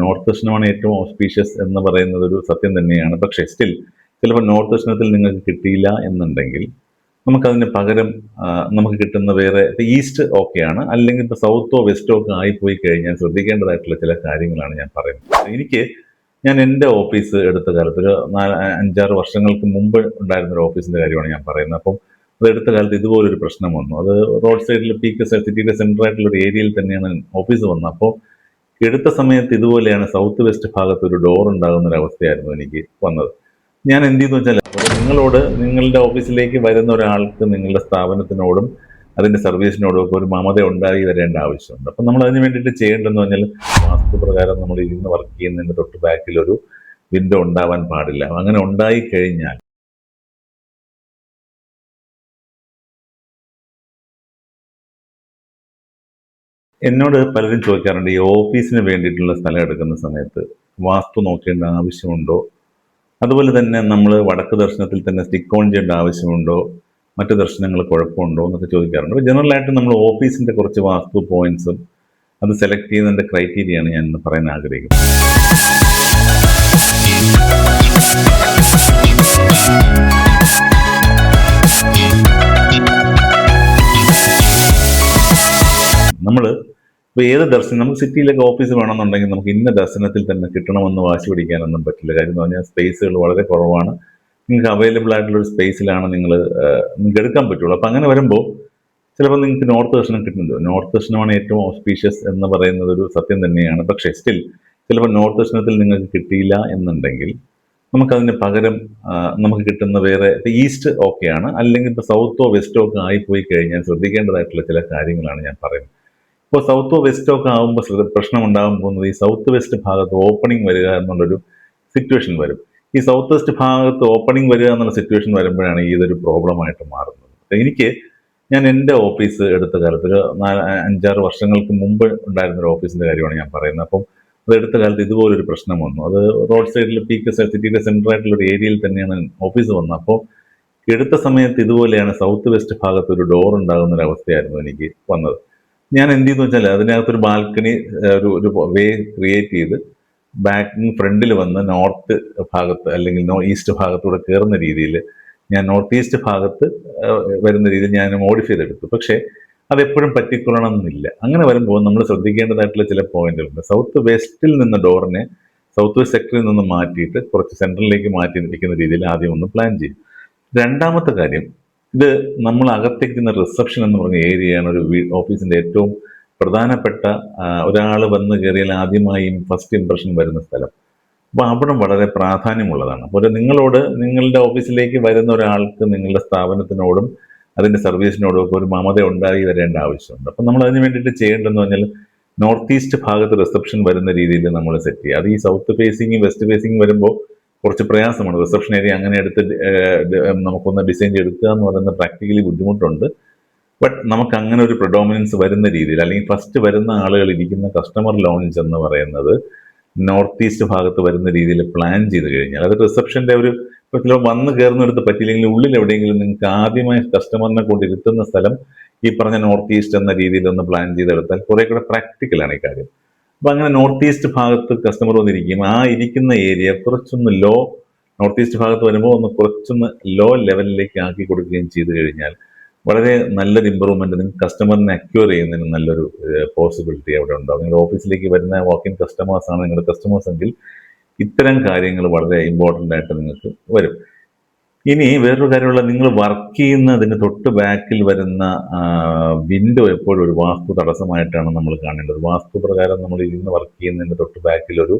North ദർശനമാണ് ഏറ്റവും auspicious എന്ന് പറയുന്നത് ഒരു സത്യം തന്നെയാണ്. പക്ഷേ സ്റ്റിൽ ചിലപ്പോൾ നോർത്ത് ദർശനത്തിൽ നിങ്ങൾക്ക് കിട്ടിയില്ല എന്നുണ്ടെങ്കിൽ നമുക്കതിന് പകരം നമുക്ക് കിട്ടുന്ന വേറെ ഈസ്റ്റ് ഓക്കെയാണ്, അല്ലെങ്കിൽ ഇപ്പോൾ സൗത്തോ വെസ്റ്റോ ഒക്കെ ആയിപ്പോയി കഴിഞ്ഞാൽ ശ്രദ്ധിക്കേണ്ടതായിട്ടുള്ള ചില കാര്യങ്ങളാണ് ഞാൻ പറയുന്നത്. ഞാൻ എൻ്റെ ഓഫീസ് എടുത്ത കാലത്ത് ഒരു 5-6 വർഷങ്ങൾക്ക് മുമ്പ് ഉണ്ടായിരുന്ന ഒരു ഓഫീസിൻ്റെ കാര്യമാണ് ഞാൻ പറയുന്നത്. അപ്പം അത് എടുത്ത കാലത്ത് ഇതുപോലൊരു പ്രശ്നം വന്നു. അത് റോഡ് സൈഡിൽ പീക്ക് സിറ്റിയുടെ സെൻറ്റർ ആയിട്ടുള്ള ഒരു ഏരിയയിൽ തന്നെയാണ് ഓഫീസ് വന്നത്. അപ്പോൾ എടുത്ത സമയത്ത് ഇതുപോലെയാണ് സൗത്ത് വെസ്റ്റ് ഭാഗത്ത് ഒരു ഡോർ ഉണ്ടാകുന്ന ഒരു അവസ്ഥയായിരുന്നു എനിക്ക് വന്നത്. ഞാൻ എന്ത് ചെയ്തു വെച്ചാൽ, നിങ്ങളോട് നിങ്ങളുടെ ഓഫീസിലേക്ക് വരുന്ന ഒരാൾക്ക് നിങ്ങളുടെ സ്ഥാപനത്തിനോടും അതിൻ്റെ സർവീസിനോടും ഒക്കെ ഒരു മമത ഉണ്ടായി വരേണ്ട ആവശ്യമുണ്ട്. അപ്പം നമ്മൾ അതിന് വേണ്ടിയിട്ട് ചെയ്യേണ്ടതെന്ന് പറഞ്ഞാൽ, വാസ്തുപ്രകാരം നമ്മൾ ഇരുന്ന് വർക്ക് ചെയ്യുന്നതിൻ്റെ തൊട്ട് ബാക്കിൽ ഒരു വിൻഡോ ഉണ്ടാവാൻ പാടില്ല. അങ്ങനെ ഉണ്ടായി കഴിഞ്ഞാൽ എന്നോട് പലരും ചോദിക്കാറുണ്ട്, ഈ ഓഫീസിന് വേണ്ടിയിട്ടുള്ള സ്ഥലം എടുക്കുന്ന സമയത്ത് വാസ്തു നോക്കേണ്ട ആവശ്യമുണ്ടോ, അതുപോലെ തന്നെ നമ്മൾ വടക്ക് ദർശനത്തിൽ തന്നെ സ്റ്റിക്ക് ഓൺ ചെയ്യേണ്ട ആവശ്യമുണ്ടോ, മറ്റു ദർശനങ്ങൾ കുഴപ്പമുണ്ടോ എന്നൊക്കെ ചോദിക്കാറുണ്ട്. അപ്പോൾ ജനറലായിട്ട് നമ്മൾ ഓഫീസിൻ്റെ കുറച്ച് വാസ്തു പോയിന്റ്സും അത് സെലക്ട് ചെയ്യുന്നതിൻ്റെ ക്രൈറ്റീരിയയാണ് ഞാൻ ഇന്ന് പറയാൻ ആഗ്രഹിക്കുന്നത്. നമ്മൾ ഇപ്പോൾ ഏത് ദർശനം, നമുക്ക് സിറ്റിയിലൊക്കെ ഓഫീസ് വേണമെന്നുണ്ടെങ്കിൽ നമുക്ക് ഇന്ന ദർശനത്തിൽ തന്നെ കിട്ടണമെന്ന് വാശി പിടിക്കാനൊന്നും പറ്റില്ല. കാര്യം എന്ന് പറഞ്ഞാൽ സ്പേസുകൾ വളരെ കുറവാണ്. നിങ്ങൾക്ക് അവൈലബിൾ ആയിട്ടുള്ള ഒരു സ്പേസിലാണ് നിങ്ങൾക്ക് എടുക്കാൻ പറ്റുള്ളൂ. അപ്പം അങ്ങനെ വരുമ്പോൾ ചിലപ്പോൾ നിങ്ങൾക്ക് നോർത്ത് ദർശനം കിട്ടുന്നുണ്ട്. നോർത്ത് ദർശനമാണ് ഏറ്റവും ഓസ്പീഷ്യസ് എന്ന് പറയുന്നത് ഒരു സത്യം തന്നെയാണ്. പക്ഷേ സ്റ്റിൽ ചിലപ്പോൾ നോർത്ത് ദർശനത്തിൽ നിങ്ങൾക്ക് കിട്ടിയില്ല എന്നുണ്ടെങ്കിൽ നമുക്കതിന് പകരം നമുക്ക് കിട്ടുന്ന വേറെ ഈസ്റ്റ് ഓക്കെയാണ്, അല്ലെങ്കിൽ ഇപ്പോൾ സൗത്തോ വെസ്റ്റോ ഒക്കെ ആയിപ്പോയി കഴിഞ്ഞാൽ ശ്രദ്ധിക്കേണ്ടതായിട്ടുള്ള ചില കാര്യങ്ങളാണ് ഞാൻ പറയുന്നത്. ഇപ്പോൾ സൗത്തോ വെസ്റ്റോ ഒക്കെ ആകുമ്പോൾ പ്രശ്നം ഉണ്ടാകാൻ പോകുന്നത്, ഈ സൗത്ത് വെസ്റ്റ് ഭാഗത്ത് ഓപ്പണിംഗ് വരിക എന്നുള്ളൊരു സിറ്റുവേഷൻ വരും. ഈ സൗത്ത് വെസ്റ്റ് ഭാഗത്ത് ഓപ്പണിംഗ് വരിക എന്നുള്ള സിറ്റുവേഷൻ വരുമ്പോഴാണ് ഇതൊരു പ്രോബ്ലമായിട്ട് മാറുന്നത്. ഞാൻ എൻ്റെ ഓഫീസ് എടുത്ത കാലത്ത് ഒരു 5-6 വർഷങ്ങൾക്ക് മുമ്പ് ഉണ്ടായിരുന്ന ഒരു ഓഫീസിൻ്റെ കാര്യമാണ് ഞാൻ പറയുന്നത്. അപ്പം അത് എടുത്ത കാലത്ത് ഇതുപോലൊരു പ്രശ്നം വന്നു. അത് റോഡ് സൈഡിൽ പീക്ക് സിറ്റിയുടെ സെൻറ്റർ ആയിട്ടുള്ള ഒരു ഏരിയയിൽ തന്നെയാണ് ഓഫീസ് വന്നത്. അപ്പോൾ എടുത്ത സമയത്ത് ഇതുപോലെയാണ് സൗത്ത് വെസ്റ്റ് ഭാഗത്ത് ഒരു ഡോർ ഉണ്ടാകുന്ന ഒരു അവസ്ഥയായിരുന്നു എനിക്ക് വന്നത്. ഞാൻ എന്ത് ചെയ്തു വെച്ചാൽ, അതിനകത്തൊരു ബാൽക്കണി, ഒരു വേ ക്രിയേറ്റ് ചെയ്ത് ഫ്രണ്ടിൽ വന്ന് നോർത്ത് ഭാഗത്ത് അല്ലെങ്കിൽ ഈസ്റ്റ് ഭാഗത്തൂടെ കയറുന്ന രീതിയിൽ, ഞാൻ നോർത്ത് ഈസ്റ്റ് ഭാഗത്ത് വരുന്ന രീതിയിൽ ഞാൻ മോഡിഫൈ ചെയ്തെടുത്തു. പക്ഷേ അതെപ്പോഴും പറ്റിക്കൊള്ളണം എന്നില്ല. അങ്ങനെ വരുമ്പോൾ നമ്മൾ ശ്രദ്ധിക്കേണ്ടതായിട്ടുള്ള ചില പോയിന്റുകളുണ്ട്. സൗത്ത് വെസ്റ്റിൽ നിന്ന് ഡോറിനെ സൗത്ത് വെസ്റ്റ് സെക്ടറിൽ നിന്ന് മാറ്റിയിട്ട് കുറച്ച് സെൻട്രലിലേക്ക് മാറ്റി നിൽക്കുന്ന രീതിയിൽ ആദ്യം ഒന്ന് പ്ലാൻ ചെയ്യും. രണ്ടാമത്തെ കാര്യം, ഇത് നമ്മൾ അകത്തേക്കുന്ന റിസപ്ഷൻ എന്ന് പറഞ്ഞ ഏരിയയാണ് ഒരു ഓഫീസിൻ്റെ ഏറ്റവും പ്രധാനപ്പെട്ട, ഒരാൾ വന്ന് കയറിയാൽ ആദ്യമായും ഫസ്റ്റ് ഇംപ്രഷൻ വരുന്ന സ്ഥലം. അപ്പോൾ അവിടെ വളരെ പ്രാധാന്യമുള്ളതാണ്. അപ്പോൾ നിങ്ങളുടെ ഓഫീസിലേക്ക് വരുന്ന ഒരാൾക്ക് നിങ്ങളുടെ സ്ഥാപനത്തിനോടും അതിൻ്റെ സർവീസിനോടും ഒക്കെ ഒരു മമത ഉണ്ടായി വരേണ്ട ആവശ്യമുണ്ട്. അപ്പം നമ്മൾ അതിന് വേണ്ടിയിട്ട് ചെയ്യേണ്ടതെന്ന് പറഞ്ഞാൽ, നോർത്ത് ഈസ്റ്റ് ഭാഗത്ത് റിസപ്ഷൻ വരുന്ന രീതിയിൽ നമ്മൾ സെറ്റ് ചെയ്യുക. അത് ഈ സൗത്ത് ഫേസിങ് വെസ്റ്റ് ഫേസിങ് വരുമ്പോൾ കുറച്ച് പ്രയാസമാണ്. റിസപ്ഷൻ ഏരിയ അങ്ങനെ എടുത്ത് നമുക്കൊന്ന് ഡിസൈൻ ചെയ്തെടുക്കുക എന്ന് പറയുന്നത് പ്രാക്ടിക്കലി ബുദ്ധിമുട്ടുണ്ട്. ബട്ട് നമുക്ക് അങ്ങനെ ഒരു പ്രൊഡോമിനൻസ് വരുന്ന രീതിയിൽ, അല്ലെങ്കിൽ ഫസ്റ്റ് വരുന്ന ആളുകൾ ഇരിക്കുന്ന കസ്റ്റമർ ലോഞ്ച് എന്ന് പറയുന്നത് നോർത്ത് ഈസ്റ്റ് ഭാഗത്ത് വരുന്ന രീതിയിൽ പ്ലാൻ ചെയ്ത് കഴിഞ്ഞാൽ, അത് റിസപ്ഷൻ്റെ ഇപ്പോൾ ചിലപ്പോൾ വന്ന് കയറുന്നിടത്ത് പറ്റിയില്ലെങ്കിൽ ഉള്ളിൽ എവിടെയെങ്കിലും നിങ്ങൾക്ക് ആദ്യമായി കസ്റ്റമറിനെ കൊണ്ടിരുത്തുന്ന സ്ഥലം ഈ പറഞ്ഞ നോർത്ത് ഈസ്റ്റ് എന്ന രീതിയിൽ ഒന്ന് പ്ലാൻ ചെയ്തെടുത്താൽ കുറെ കൂടെ പ്രാക്ടിക്കലാണ് ഈ കാര്യം. അപ്പം അങ്ങനെ നോർത്ത് ഈസ്റ്റ് ഭാഗത്ത് കസ്റ്റമർ വന്നിരിക്കും, ആ ഇരിക്കുന്ന ഏരിയ കുറച്ചൊന്ന് നോർത്ത് ഈസ്റ്റ് ഭാഗത്ത് വരുമ്പോൾ കുറച്ചൊന്ന് ലോ ലെവലിലേക്ക് ആക്കി കൊടുക്കുകയും ചെയ്തു കഴിഞ്ഞാൽ വളരെ നല്ലൊരു ഇമ്പ്രൂവ്മെന്റ് നിങ്ങൾക്ക് കസ്റ്റമറിനെ അക്യൂർ ചെയ്യുന്നതിന് നല്ലൊരു പോസിബിലിറ്റി അവിടെ ഉണ്ടാവും. നിങ്ങളുടെ ഓഫീസിലേക്ക് വരുന്ന വാക്കിൻ കസ്റ്റമേഴ്സാണ് നിങ്ങളുടെ കസ്റ്റമേഴ്സ് എങ്കിൽ ഇത്തരം കാര്യങ്ങൾ വളരെ ഇമ്പോർട്ടൻ്റ് ആയിട്ട് നിങ്ങൾക്ക് വരും. ഇനി വേറൊരു കാര്യമുള്ള, നിങ്ങൾ വർക്ക് ചെയ്യുന്നതിന് തൊട്ട് ബാക്കിൽ വരുന്ന വിൻഡോ എപ്പോഴും ഒരു വാസ്തു തടസ്സമായിട്ടാണ് നമ്മൾ കാണേണ്ടത്. വാസ്തു പ്രകാരം നമ്മൾ ഇരുന്ന് വർക്ക് ചെയ്യുന്നതിന് തൊട്ട് ബാക്കിൽ ഒരു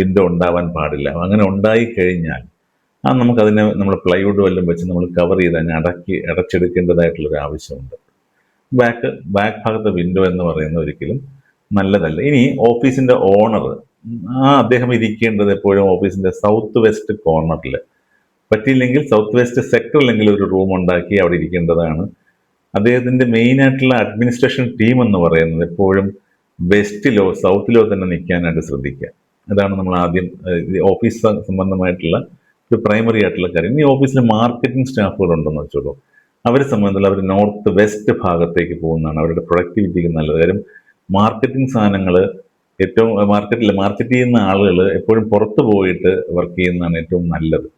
വിൻഡോ ഉണ്ടാവാൻ പാടില്ല. അങ്ങനെ ഉണ്ടായി കഴിഞ്ഞാൽ നമുക്കതിനെ നമ്മൾ പ്ലൈവുഡ് വല്ലതും വെച്ച് നമ്മൾ കവർ ചെയ്ത് അതിനെ അടച്ചെടുക്കേണ്ടതായിട്ടുള്ളൊരു ആവശ്യമുണ്ട്. ബാക്ക് ഭാഗത്തെ വിൻഡോ എന്ന് പറയുന്നത് ഒരിക്കലും നല്ലതല്ല. ഇനി ഓഫീസിൻ്റെ ഓണർ, അദ്ദേഹം ഇരിക്കേണ്ടത് എപ്പോഴും ഓഫീസിൻ്റെ സൗത്ത് വെസ്റ്റ് കോർണറിൽ, പറ്റിയില്ലെങ്കിൽ സൗത്ത് വെസ്റ്റ് സെക്ടറിലെങ്കിൽ ഒരു റൂം ഉണ്ടാക്കി അവിടെ ഇരിക്കേണ്ടതാണ്. അദ്ദേഹത്തിൻ്റെ മെയിനായിട്ടുള്ള അഡ്മിനിസ്ട്രേഷൻ ടീം എന്ന് പറയുന്നത് എപ്പോഴും വെസ്റ്റിലോ സൗത്തിലോ തന്നെ നിൽക്കാനായിട്ട് ശ്രദ്ധിക്കുക. അതാണ് നമ്മൾ ആദ്യം ഓഫീസ് സംബന്ധമായിട്ടുള്ള ഒരു പ്രൈമറി ആയിട്ടുള്ള കാര്യം. ഈ ഓഫീസിൽ മാർക്കറ്റിംഗ് സ്റ്റാഫുകളുണ്ടെന്ന് വെച്ചോളൂ, അവരെ സംബന്ധിച്ചുള്ള അവർ നോർത്ത് വെസ്റ്റ് ഭാഗത്തേക്ക് പോകുന്നതാണ് അവരുടെ പ്രൊഡക്ടിവിറ്റിക്ക് നല്ലത്. കാര്യം മാർക്കറ്റിംഗ് സാധനങ്ങൾ ഏറ്റവും മാർക്കറ്റ് ചെയ്യുന്ന ആളുകൾ എപ്പോഴും പുറത്ത് പോയിട്ട് വർക്ക് ചെയ്യുന്നതാണ് ഏറ്റവും നല്ലത്.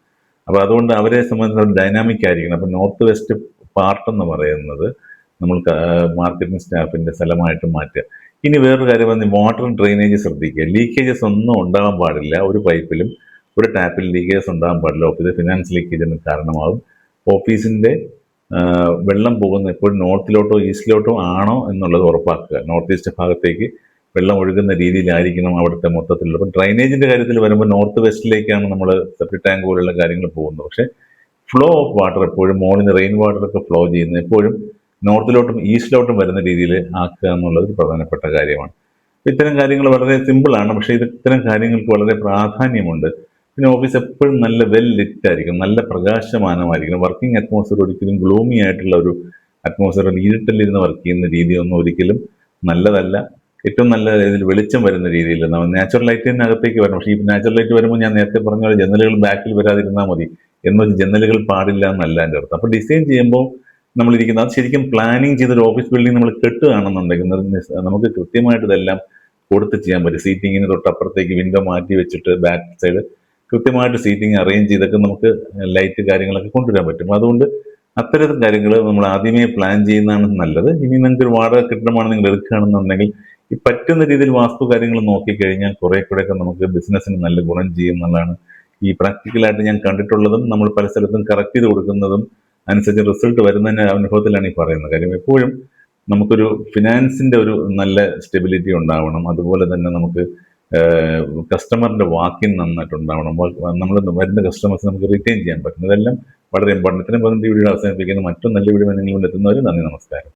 അപ്പോൾ അതുകൊണ്ട് അവരെ സംബന്ധിച്ച് ഡൈനാമിക് ആയിരിക്കണം. അപ്പോൾ നോർത്ത് വെസ്റ്റ് പാർട്ട് എന്ന് പറയുന്നത് നമ്മൾ മാർക്കറ്റിംഗ് സ്റ്റാഫിന്റെ സ്ഥലമായിട്ട് മാറ്റുക. ഇനി വേറൊരു കാര്യം പറഞ്ഞാൽ വാട്ടർ ഡ്രെയിനേജ് ശ്രദ്ധിക്കുക. ലീക്കേജസ് ഒന്നും ഉണ്ടാകാൻ പാടില്ല. ഒരു പൈപ്പിലും ഒരു ടാപ്പിൽ ലീക്കേജസ് ഉണ്ടാകാൻ പാടില്ല. ഇത് ഫിനാൻസ് ലീക്കേജിന് കാരണമാകും. ഓഫീസിന്റെ വെള്ളം പോകുന്ന എപ്പോഴും നോർത്തിലോട്ടോ ഈസ്റ്റിലോട്ടോ ആണോ എന്നുള്ളത് ഉറപ്പാക്കുക. നോർത്ത് ഈസ്റ്റ് ഭാഗത്തേക്ക് വെള്ളം ഒഴുകുന്ന രീതിയിലായിരിക്കണം അവിടുത്തെ മൊത്തത്തിലുള്ള. അപ്പം ഡ്രൈനേജിന്റെ കാര്യത്തിൽ വരുമ്പോൾ നോർത്ത് വെസ്റ്റിലേക്കാണ് നമ്മൾ സെപ്റ്റിക് ടാങ്ക് പോലുള്ള കാര്യങ്ങൾ പോകുന്നത്. പക്ഷേ ഫ്ലോ ഓഫ് വാട്ടർ എപ്പോഴും മോളിൽ റെയിൻ വാട്ടർ ഒക്കെ ഫ്ലോ ചെയ്യുന്നത് എപ്പോഴും നോർത്തിലോട്ടും ഈസ്റ്റിലോട്ടും വരുന്ന രീതിയിൽ ആക്കുക എന്നുള്ളത് ഒരു പ്രധാനപ്പെട്ട കാര്യമാണ്. ഇത്തരം കാര്യങ്ങൾ വളരെ സിമ്പിളാണ്, പക്ഷേ ഇത്തരം കാര്യങ്ങൾക്ക് വളരെ പ്രാധാന്യമുണ്ട്. പിന്നെ ഓഫീസ് എപ്പോഴും നല്ല വെൽ ലിറ്റ് ആയിരിക്കും, നല്ല പ്രകാശമാനമായിരിക്കണം. വർക്കിംഗ് അറ്റ്മോസ്ഫിയർ ഒരിക്കലും ഗ്ലൂമി ആയിട്ടുള്ള ഒരു അറ്റ്മോസ്ഫിയർ, ഇരുട്ടിലിരുന്ന് വർക്ക് ചെയ്യുന്ന രീതിയൊന്നും ഒരിക്കലും നല്ലതല്ല. ഏറ്റവും നല്ല രീതിയിൽ വെളിച്ചം വരുന്ന രീതിയിൽ നാച്ചുറൽ ലൈറ്റിനകത്തേക്ക് വരണം. പക്ഷേ ഈ നാച്ചുറൽ ലൈറ്റ് വരുമ്പോൾ ഞാൻ നേരത്തെ പറഞ്ഞ പോലെ ജനലുകൾ ബാക്കിൽ വരാതിരുന്നാൽ മതി എന്ന് വെച്ച് ജനലുകൾ പാടില്ല എന്നല്ല എൻ്റെ അർത്ഥം. അപ്പോൾ ഡിസൈൻ ചെയ്യുമ്പോൾ നമ്മളിരിക്കുന്നത് അത് ശരിക്കും പ്ലാനിങ് ചെയ്തൊരു ഓഫീസ് ബിൽഡിംഗ് നമ്മൾ കെട്ടുകയാണെന്നുണ്ടെങ്കിൽ നമുക്ക് കൃത്യമായിട്ട് ഇതെല്ലാം കൊടുത്ത് ചെയ്യാൻ പറ്റും. സീറ്റിങ്ങിന് തൊട്ടപ്പുറത്തേക്ക് വിൻഡോ മാറ്റി വെച്ചിട്ട് ബാക്ക് സൈഡ് കൃത്യമായിട്ട് സീറ്റിംഗ് അറേഞ്ച് ചെയ്തൊക്കെ നമുക്ക് ലൈറ്റ് കാര്യങ്ങളൊക്കെ കൊണ്ടുവരാൻ പറ്റും. അതുകൊണ്ട് അത്തരത്തിൽ കാര്യങ്ങൾ നമ്മൾ ആദ്യമേ പ്ലാൻ ചെയ്യുന്നതാണ് നല്ലത്. ഇനി നിങ്ങൾക്ക് ഒരു വാടക കെട്ടിടമാണ് നിങ്ങൾ എടുക്കുകയാണെന്നുണ്ടെങ്കിൽ ഈ പറ്റുന്ന രീതിയിൽ വാസ്തു കാര്യങ്ങൾ നോക്കിക്കഴിഞ്ഞാൽ കുറെ കൂടെയൊക്കെ നമുക്ക് ബിസിനസ്സിന് നല്ല ഗുണം ചെയ്യും എന്നുള്ളതാണ് ഈ പ്രാക്ടിക്കലായിട്ട് ഞാൻ കണ്ടിട്ടുള്ളതും നമ്മൾ പല സ്ഥലത്തും കറക്റ്റ് ചെയ്ത് കൊടുക്കുന്നതും അനുസരിച്ച് റിസൾട്ട് വരുന്നതിൻ്റെ അനുഭവത്തിലാണ് ഈ പറയുന്നത്. കാര്യം എപ്പോഴും നമുക്കൊരു ഫിനാൻസിന്റെ ഒരു നല്ല സ്റ്റെബിലിറ്റി ഉണ്ടാവണം. അതുപോലെ തന്നെ നമുക്ക് കസ്റ്റമറിന്റെ വാക്കിൻ നന്നായിട്ട് ഉണ്ടാവണം. നമ്മൾ വരുന്ന കസ്റ്റമേഴ്സ് നമുക്ക് റിറ്റെയിൻ ചെയ്യാൻ പറ്റും. ഇതെല്ലാം വളരെ ഇമ്പോർട്ടൻ്റ്. ഇത്രയും പറഞ്ഞ വീഡിയോ അവസാനിപ്പിക്കുന്നു. മറ്റൊരു നല്ല വീഡിയോ നിങ്ങൾ എത്തുന്നവർ നന്ദി, നമസ്കാരം.